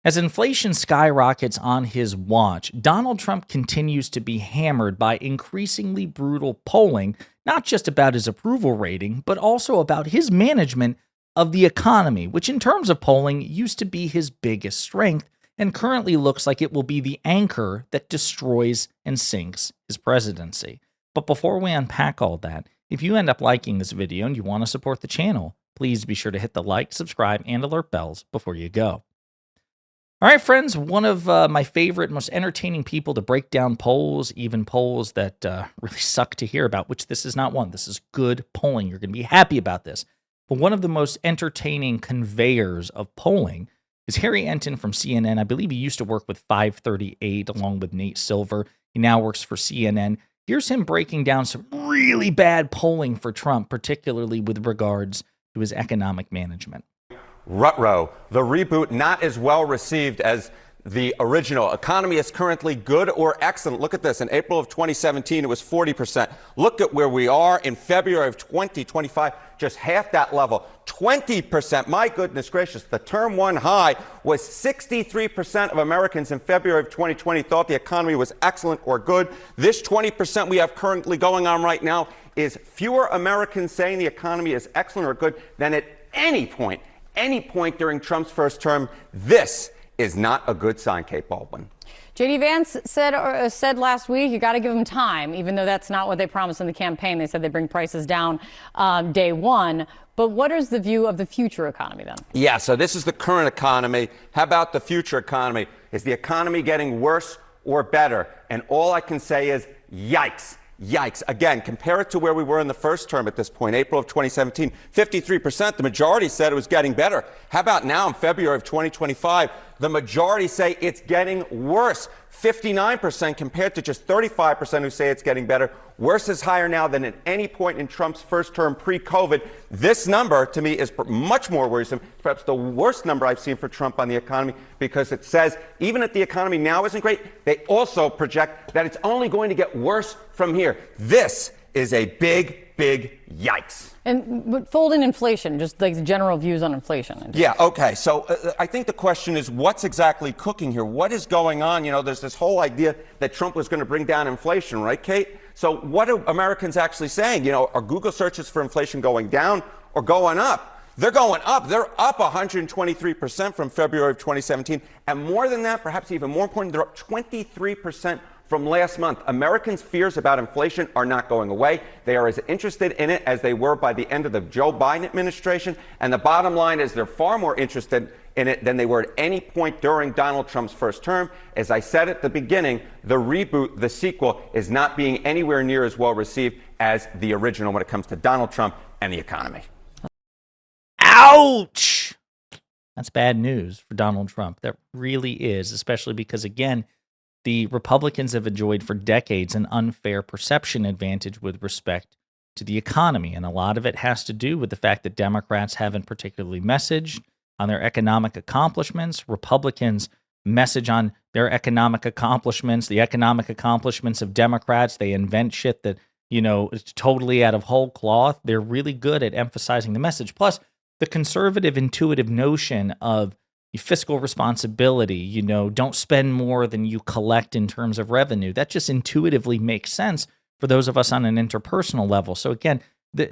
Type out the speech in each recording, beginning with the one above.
As inflation skyrockets on his watch, Donald Trump continues to be hammered by increasingly brutal polling, not just about his approval rating, but also about his management of the economy, which in terms of polling used to be his biggest strength and currently looks like it will be the anchor that destroys and sinks his presidency. But before we unpack all that, if you end up liking this video and you want to support the channel, please be sure to hit the like, subscribe, and alert bells before you go. All right, friends, one of my favorite, most entertaining people to break down polls, even polls that really suck to hear about, which this is not one. This is good polling. You're going to be happy about this. But one of the most entertaining conveyors of polling is Harry Enton from CNN. I believe he used to work with 538 along with Nate Silver. He now works for CNN. Here's him breaking down some really bad polling for Trump, particularly with regards to his economic management. Rutro, the reboot not as well received as the original. Economy is currently good or excellent. Look at this. In April of 2017, it was 40%. Look at where we are in February of 2025, just half that level. 20%. My goodness gracious. The term one high was 63% of Americans in February of 2020 thought the economy was excellent or good. This 20% we have currently going on right now is fewer Americans saying the economy is excellent or good than at any point during Trump's first term. This is not a good sign, Kate Baldwin. J.D. Vance said last week, you got to give them time, even though that's not what they promised in the campaign. They said they bring prices down day one. But what is the view of the future economy then? Yeah, so this is the current economy. How about the future economy? Is the economy getting worse or better? And all I can say is yikes. Yikes. Again, compare it to where we were in the first term at this point, April of 2017, 53%. The majority said it was getting better. How about now in February of 2025? The majority say it's getting worse. 59% compared to just 35% who say it's getting better. Worse is higher now than at any point in Trump's first term pre-COVID. This number, to me, is much more worrisome. Perhaps the worst number I've seen for Trump on the economy, because it says even if the economy now isn't great, they also project that it's only going to get worse from here. This is a big yikes. And fold in inflation, just like general views on inflation. Yeah, okay. So I think the question is, what's exactly cooking here? What is going on? You know, there's this whole idea that Trump was going to bring down inflation, right, Kate? So what are Americans actually saying? You know, are Google searches for inflation going down or going up? They're going up. They're up 123% from February of 2017. And more than that, perhaps even more important, they're up 23% from last month. Americans' fears about inflation are not going away. They are as interested in it as they were by the end of the Joe Biden administration. And the bottom line is they're far more interested in it than they were at any point during Donald Trump's first term. As I said at the beginning, the reboot, the sequel, is not being anywhere near as well received as the original when it comes to Donald Trump and the economy. Ouch! That's bad news for Donald Trump. That really is, especially because, again, the Republicans have enjoyed for decades an unfair perception advantage with respect to the economy. And a lot of it has to do with the fact that Democrats haven't particularly messaged on their economic accomplishments. Republicans message on their economic accomplishments, the economic accomplishments of Democrats. They invent shit that, you know, is totally out of whole cloth. They're really good at emphasizing the message. Plus, the conservative intuitive notion of fiscal responsibility, you know, don't spend more than you collect in terms of revenue. That just intuitively makes sense for those of us on an interpersonal level. So again,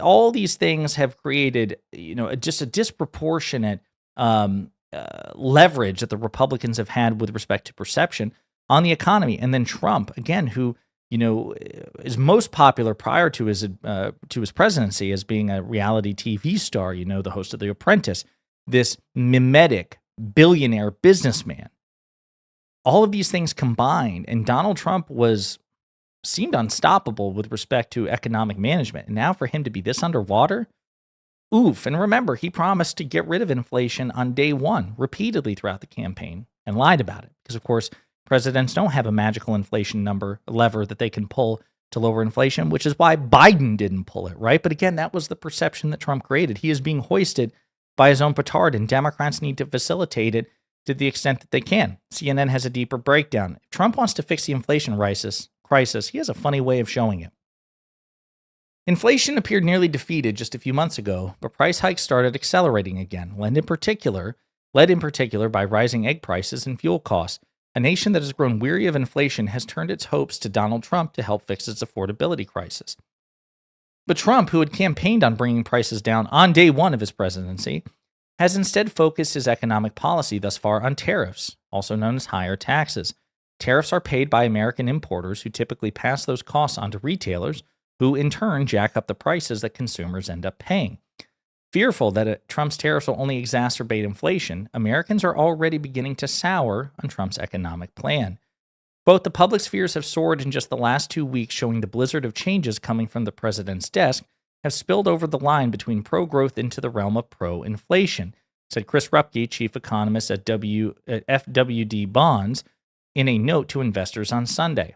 all these things have created, you know, just a disproportionate leverage that the Republicans have had with respect to perception on the economy. And then Trump, again, who, you know, is most popular prior to his presidency as being a reality TV star, you know, the host of The Apprentice, this mimetic billionaire businessman. All of these things combined, and Donald Trump seemed unstoppable with respect to economic management. And now for him to be this underwater, oof. And remember, he promised to get rid of inflation on day one repeatedly throughout the campaign and lied about it. Because, of course, presidents don't have a magical inflation lever that they can pull to lower inflation, which is why Biden didn't pull it, right? But again, that was the perception that Trump created. He is being hoisted by his own petard, and Democrats need to facilitate it to the extent that they can. CNN has a deeper breakdown. If Trump wants to fix the inflation crisis, he has a funny way of showing it. Inflation appeared nearly defeated just a few months ago, but price hikes started accelerating again. And in particular, led in particular by rising egg prices and fuel costs. A nation that has grown weary of inflation has turned its hopes to Donald Trump to help fix its affordability crisis. But Trump, who had campaigned on bringing prices down on day one of his presidency, has instead focused his economic policy thus far on tariffs, also known as higher taxes. Tariffs are paid by American importers who typically pass those costs on to retailers, who in turn jack up the prices that consumers end up paying. Fearful that Trump's tariffs will only exacerbate inflation, Americans are already beginning to sour on Trump's economic plan. Quote, the public's fears have soared in just the last 2 weeks, showing the blizzard of changes coming from the president's desk have spilled over the line between pro-growth into the realm of pro-inflation, said Chris Rupke, chief economist at FWD Bonds, in a note to investors on Sunday.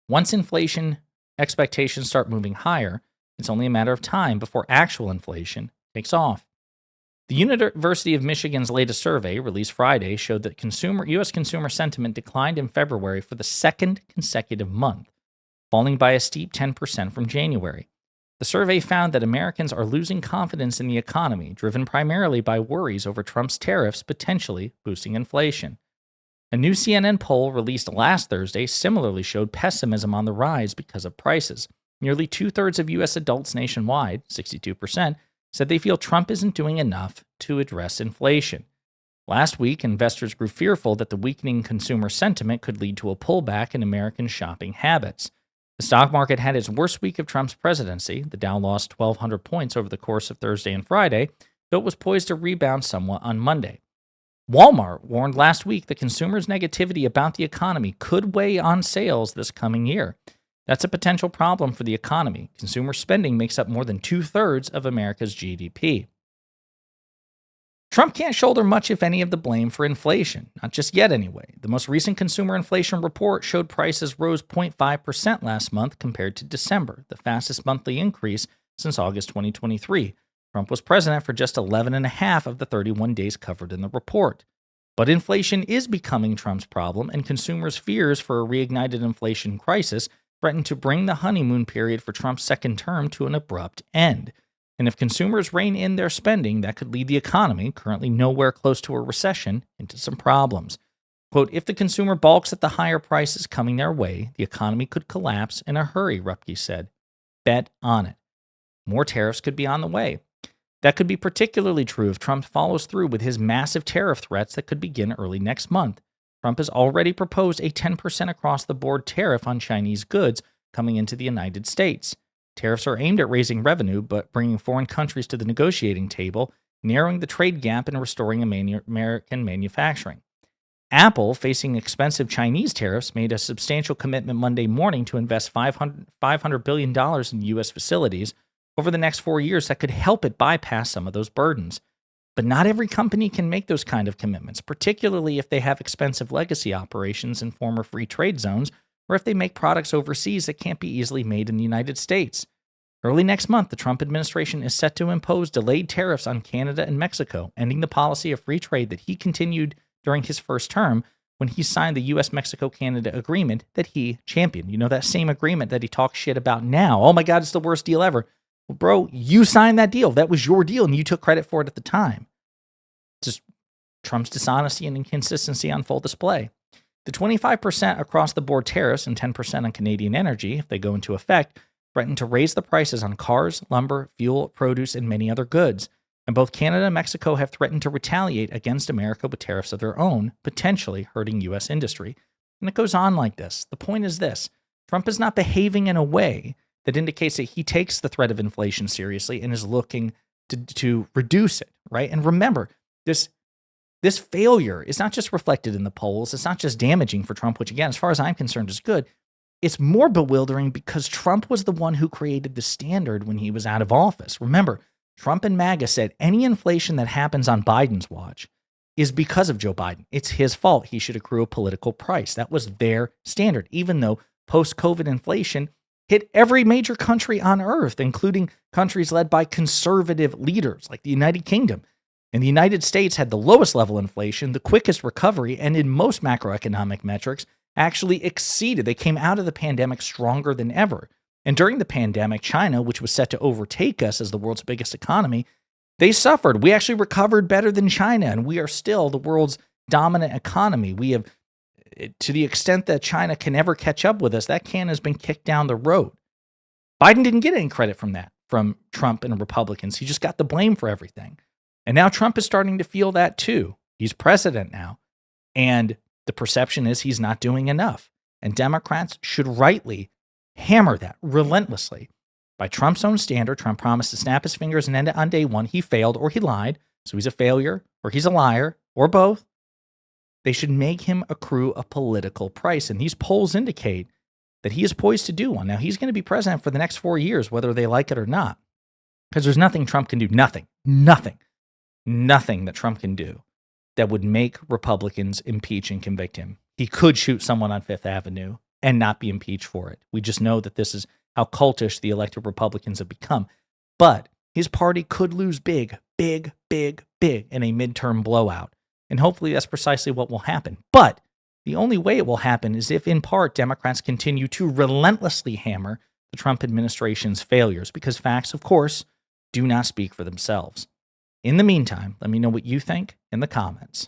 Once inflation expectations start moving higher, it's only a matter of time before actual inflation takes off. The University of Michigan's latest survey, released Friday, showed that U.S. consumer sentiment declined in February for the second consecutive month, falling by a steep 10% from January. The survey found that Americans are losing confidence in the economy, driven primarily by worries over Trump's tariffs potentially boosting inflation. A new CNN poll released last Thursday similarly showed pessimism on the rise because of prices. Nearly two-thirds of U.S. adults nationwide, 62%, said they feel Trump isn't doing enough to address inflation. Last week, investors grew fearful that the weakening consumer sentiment could lead to a pullback in American shopping habits. The stock market had its worst week of Trump's presidency. The Dow lost 1,200 points over the course of Thursday and Friday, though it was poised to rebound somewhat on Monday. Walmart warned last week that consumers' negativity about the economy could weigh on sales this coming year. That's a potential problem for the economy. Consumer spending makes up more than two-thirds of America's GDP. Trump can't shoulder much, if any, of the blame for inflation, not just yet anyway. The most recent consumer inflation report showed prices rose 0.5% last month compared to December, the fastest monthly increase since August 2023. Trump was president for just 11 and a half of the 31 days covered in the report. But inflation is becoming Trump's problem, and consumers' fears for a reignited inflation crisis threaten to bring the honeymoon period for Trump's second term to an abrupt end. And if consumers rein in their spending, that could lead the economy, currently nowhere close to a recession, into some problems. Quote, if the consumer balks at the higher prices coming their way, the economy could collapse in a hurry, Rupke said. Bet on it. More tariffs could be on the way. That could be particularly true if Trump follows through with his massive tariff threats that could begin early next month. Trump has already proposed a 10% across-the-board tariff on Chinese goods coming into the United States. Tariffs are aimed at raising revenue, but bringing foreign countries to the negotiating table, narrowing the trade gap and restoring American manufacturing. Apple, facing expensive Chinese tariffs, made a substantial commitment Monday morning to invest $500 billion in U.S. facilities over the next 4 years that could help it bypass some of those burdens. But not every company can make those kind of commitments, particularly if they have expensive legacy operations in former free trade zones, or if they make products overseas that can't be easily made in the United States. Early next month, the Trump administration is set to impose delayed tariffs on Canada and Mexico, ending the policy of free trade that he continued during his first term when he signed the U.S.-Mexico-Canada agreement that he championed. You know, that same agreement that he talks shit about now. Oh my God, it's the worst deal ever. Well, bro, you signed that deal. That was your deal, and you took credit for it at the time. Just Trump's dishonesty and inconsistency on full display. The 25% across-the-board tariffs and 10% on Canadian energy, if they go into effect, threaten to raise the prices on cars, lumber, fuel, produce, and many other goods. And both Canada and Mexico have threatened to retaliate against America with tariffs of their own, potentially hurting U.S. industry. And it goes on like this. The point is this. Trump is not behaving in a way that indicates that he takes the threat of inflation seriously and is looking to reduce it, right? And remember, this failure is not just reflected in the polls. It's not just damaging for Trump, which, again, as far as I'm concerned, is good. It's more bewildering because Trump was the one who created the standard when he was out of office. Remember, Trump and MAGA said any inflation that happens on Biden's watch is because of Joe Biden. It's his fault. He should accrue a political price. That was their standard, even though post-COVID inflation hit every major country on earth, including countries led by conservative leaders like the United Kingdom. And the United States had the lowest level inflation, the quickest recovery, and in most macroeconomic metrics actually exceeded. They came out of the pandemic stronger than ever. And during the pandemic, China, which was set to overtake us as the world's biggest economy, They suffered. We actually recovered better than China, and we are still the world's dominant economy. We have, to the extent that China can ever catch up with us, that can has been kicked down the road. Biden didn't get any credit from that, from Trump and Republicans. He just got the blame for everything. And now Trump is starting to feel that too. He's president now. And the perception is he's not doing enough. And Democrats should rightly hammer that relentlessly. By Trump's own standard, Trump promised to snap his fingers and end it on day one. He failed or he lied. So he's a failure or he's a liar or both. They should make him accrue a political price. And these polls indicate that he is poised to do one. Now, he's going to be president for the next 4 years, whether they like it or not. Because there's nothing Trump can do. Nothing that Trump can do that would make Republicans impeach and convict him. He could shoot someone on Fifth Avenue and not be impeached for it. We just know that this is how cultish the elected Republicans have become. But his party could lose big in a midterm blowout. And hopefully that's precisely what will happen. But the only way it will happen is if, in part, Democrats continue to relentlessly hammer the Trump administration's failures, because facts, of course, do not speak for themselves. In the meantime, let me know what you think in the comments.